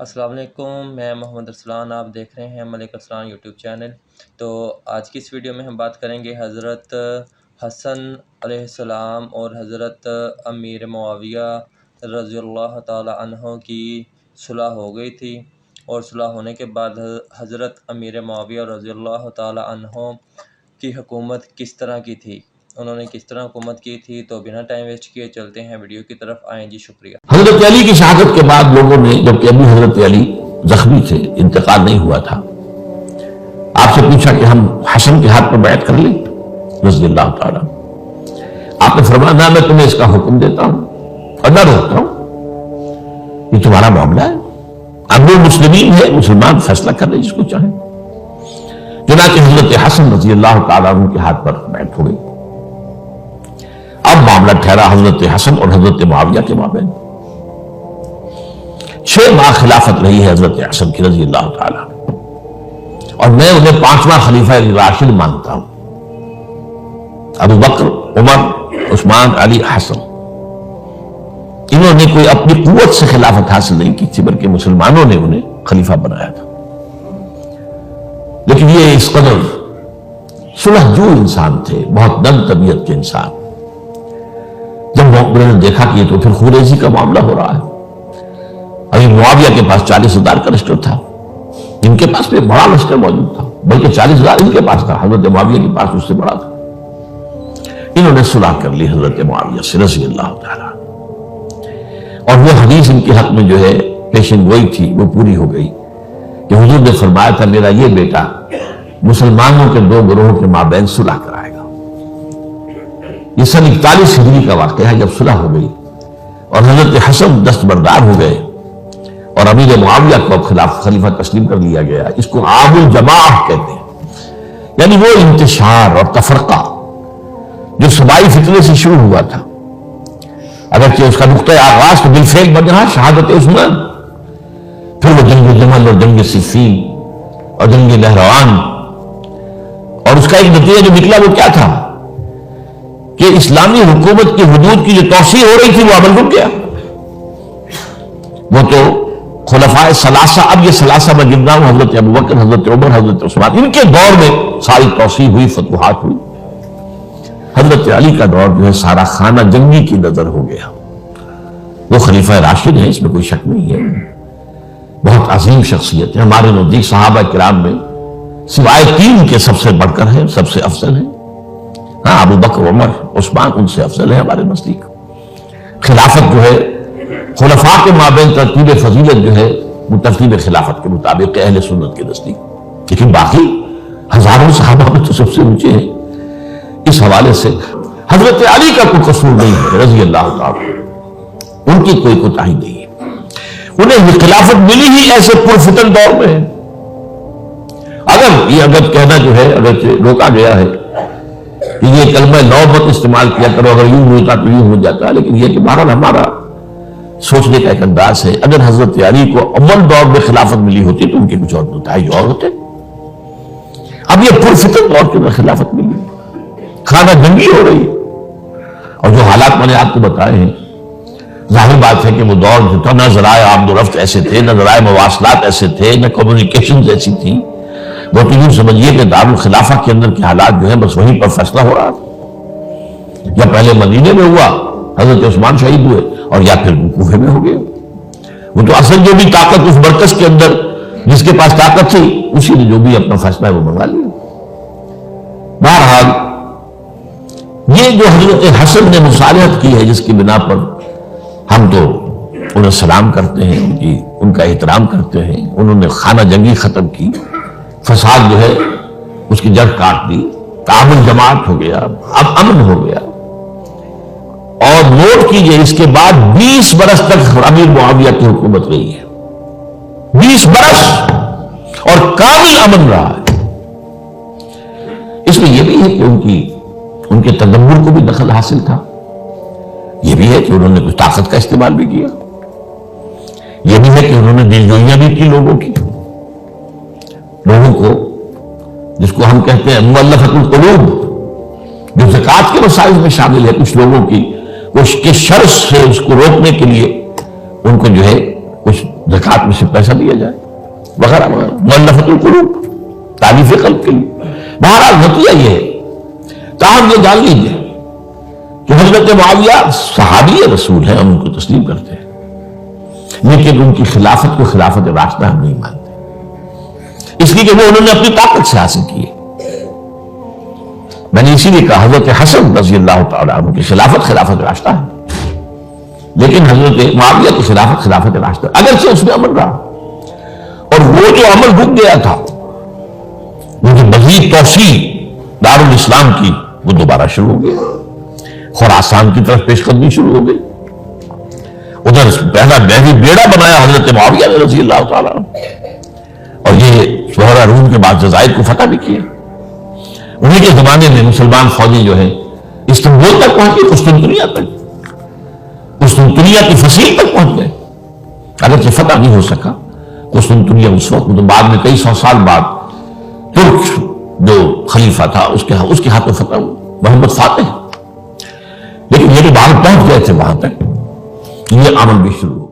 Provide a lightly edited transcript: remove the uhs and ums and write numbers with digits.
السلام علیکم، میں محمد ارسلان، آپ دیکھ رہے ہیں ملک ارسلان یوٹیوب چینل۔ تو آج کی اس ویڈیو میں ہم بات کریں گے حضرت حسن علیہ السلام اور حضرت امیر معاویہ رضی اللہ تعالی عنہ کی صلح ہو گئی تھی، اور صلح ہونے کے بعد حضرت امیر معاویہ رضی اللہ تعالی عنہ کی حکومت کس طرح کی تھی، انہوں نے کس طرح حکومت کی تھی۔ تو بنا ٹائم ویسٹ کیے چلتے ہیں ویڈیو کی طرف، آئیں جی، شکریہ۔ حضرت علی کی شہادت کے بعد لوگوں نے، جبکہ ابھی حضرت علی زخمی تھے، انتقال نہیں ہوا تھا، آپ سے پوچھا کہ ہم حسن کے ہاتھ پر بیعت کر لیں رضی اللہ تعالیٰ۔ آپ نے فرمایا نہ، میں تمہیں اس کا حکم دیتا ہوں اور نہ روکتا ہوں، یہ تمہارا معاملہ ہے، امیر المسلمین ہے، مسلمان فیصلہ کر لیں جس کو چاہیں۔ چنانچہ حضرت حسن رضی اللہ تعالیٰ عنہ کے ہاتھ پر بیعت ہو گئی۔ اب معاملہ ٹھہرا حضرت حسن اور حضرت معاویہ کے مابین۔ 6 ماہ خلافت رہی ہے حضرت حسن کی رضی اللہ تعالیٰ عنہ، اور میں انہیں 5واں خلیفہ راشد مانتا ہوں۔ ابو بکر، عمر، عثمان، علی، حسن، انہوں نے کوئی اپنی قوت سے خلافت حاصل نہیں کی تھی، بلکہ مسلمانوں نے انہیں خلیفہ بنایا تھا۔ لیکن یہ اس قدر صلح جو انسان تھے، بہت نرم طبیعت کے انسان، جب میں نے دیکھا کہ یہ تو پھر خوریزی کا معاملہ ہو رہا ہے۔ ابھی معاویہ کے پاس 40,000 کا لشکر تھا، ان کے پاس بھی بڑا لشکر موجود تھا، بلکہ 40,000 ان کے پاس تھا، حضرت معاویہ کے پاس اس سے بڑا تھا۔ انہوں نے صلح کر لی حضرت معاویہ سے رضی اللہ تعالیٰ، اور وہ حدیث ان کے حق میں جو ہے پیشن گوئی تھی وہ پوری ہو گئی کہ حضور نے فرمایا تھا میرا یہ بیٹا مسلمانوں کے 2 گروہوں کے مابین صلح کرائے گا۔ یہ سن 41 ہجری کا واقعہ ہے، جب صلح ہو گئی اور حضرت حسن دستبردار ہو گئے اور امیر معاویہ کو اب خلیفہ تسلیم کر لیا گیا۔ اس کو عام الجماع کہتے ہیں، یعنی وہ انتشار اور تفرقہ جو سبائی فتنے سے شروع ہوا تھا، اگرچہ اس کا نقطۂ آغاز تو بالفعل بن رہا شہادت عثمان، پھر وہ جنگ جمل اور جنگ صفین اور جنگ نہروان، اور اس کا ایک نتیجہ جو نکلا وہ کیا تھا کہ اسلامی حکومت کی حدود کی جو توسیع ہو رہی تھی وہ عمل رک گیا۔ وہ تو خلفائے ثلاثہ، اب یہ ثلاثہ میں گن رہا ہوں، حضرت ابوبکر، حضرت عمر، حضرت عثمان، ان کے دور میں ساری توسیع ہوئی، فتوحات ہوئی۔ حضرت علی کا دور جو ہے سارا خانہ جنگی کی نظر ہو گیا۔ وہ خلیفہ راشد ہیں، اس میں کوئی شک نہیں ہے، بہت عظیم شخصیت ہے، ہمارے نزدیک صحابہ کرام میں سوائے 3 کے سب سے بڑھ کر ہیں، سب سے افضل ہیں۔ ہاں، ابو بکر، عمر، عثمان ان سے افضل ہے ہمارے نزدیک۔ خلافت جو ہے خلفاء کے مابین ترتیب فضیلت جو ہے وہ ترتیب خلافت کے مطابق اہل سنت کے نزدیک، لیکن باقی ہزاروں صحابہ میں تو سب سے اونچے ہیں۔ اس حوالے سے حضرت علی کا کوئی قصور نہیں ہے رضی اللہ تعالیٰ، ان کی کوئی کوتاہی نہیں ہے، انہیں خلافت ملی ہی ایسے پرفتن دور میں ہے۔ اگر کہنا جو ہے اگر روکا گیا ہے کہ یہ کلمہ نوبت استعمال کیا کرو، اگر یوں ہوتا تو یوں ہو جاتا ہے، لیکن یہ کہ بہرحال ہمارا سوچنے کا ایک انداز ہے، اگر حضرت علی کو اول دور میں خلافت ملی ہوتی تو ان کے کچھ اور نتائج اور ہوتے۔ اب یہ پرفتن دور کے اندر خلافت ملی، خانہ جنگی ہو رہی ہے، اور جو حالات میں نے آپ کو بتائے ہیں، ظاہر بات ہے کہ وہ دور جو تھا نہ ذرائع آمد و رفت ایسے تھے، نہ ذرائع مواصلات ایسے تھے، نہ کمیونیکیشنز ایسی تھی، وہ تو یوں سمجھیے کہ دارالخلافہ کے اندر کے حالات جو ہیں بس وہیں پر فیصلہ ہو رہا تھا، یا پہلے مدینے میں ہوا، حضرت عثمان شہید ہوئے، اور یا پھر کوفے میں ہو گئے۔ وہ تو اصل جو بھی طاقت اس مرکز کے اندر جس کے پاس طاقت تھی اسی نے جو بھی اپنا فیصلہ ہے وہ منگا لیا۔ بہرحال یہ جو حضرت حسن نے مصالحت کی ہے، جس کی بنا پر ہم تو انہیں سلام کرتے ہیں، ان کا احترام کرتے ہیں، انہوں نے خانہ جنگی ختم کی، فساد جو ہے اس کی جڑ کاٹ دی، تعامل جماعت ہو گیا، اب امن ہو گیا۔ اور نوٹ کیجئے اس کے بعد 20 برس تک امیر معاویہ کی حکومت رہی ہے، 20 برس، اور کامل امن رہا ہے۔ اس میں یہ بھی ہے کہ ان کے تدبر کو بھی دخل حاصل تھا، یہ بھی ہے کہ انہوں نے کچھ طاقت کا استعمال بھی کیا، یہ بھی ہے کہ انہوں نے دلجوئیاں بھی کی لوگوں کو، جس کو ہم کہتے ہیں مؤلفۃ القلوب، جو زکوٰۃ کے مسائل میں شامل ہے، کچھ لوگوں کی کے شر سے اس کو روکنے کے لیے ان کو جو ہے کچھ زکات میں سے پیسہ دیا جائے وغیرہ وغیرہ، مؤلفۃ القلوب، تعلیف قلب کے لیے۔ بہرحال نتیجہ یہ ہے، تاہم یہ جان لیجیے کہ حضرت معاویہ صحابی رسول ہیں، ہم ان کو تسلیم کرتے ہیں، لیکن ان کی خلافت کو خلافت راشدہ ہم نہیں مانتے، اس لیے کہ وہ انہوں نے اپنی طاقت سے حاصل کی ہے۔ میں نے اسی لیے کہا حضرت حسن رضی اللہ تعالیٰ عنہ کی خلافت خلافت راشدہ ہے، لیکن حضرت معاویہ کی خلافت خلافت راشدہ، اگرچہ اس میں عمل رہا، اور وہ جو عمل رک گیا تھا، وہ جو مزید توسیع دارالاسلام کی، وہ دوبارہ شروع ہو گئی، خراسان کی طرف پیش قدمی شروع ہو گئی۔ ادھر پہلا بحری بیڑا بنایا حضرت معاویہ نے رضی اللہ تعالیٰ عنہ، اور یہ شہرہ روم کے بعد جزائر کو فتح بھی کیا۔ انہیں کے زمانے میں مسلمان فوجی جو ہیں استنبول تک پہنچے، قسطنطنیہ تک، قسطنطنیہ کی فصیل تک پہنچ گئے، اگرچہ فتح نہیں ہو سکا قسطنطنیہ اس وقت، تو بعد میں کئی سو سال بعد ترک جو خلیفہ تھا اس کے ہاتھوں فتح ہوا، محمد فاتح۔ لیکن یہ جو باہر پہنچ گئے تھے وہاں تک، یہ عمل بھی شروع ہو۔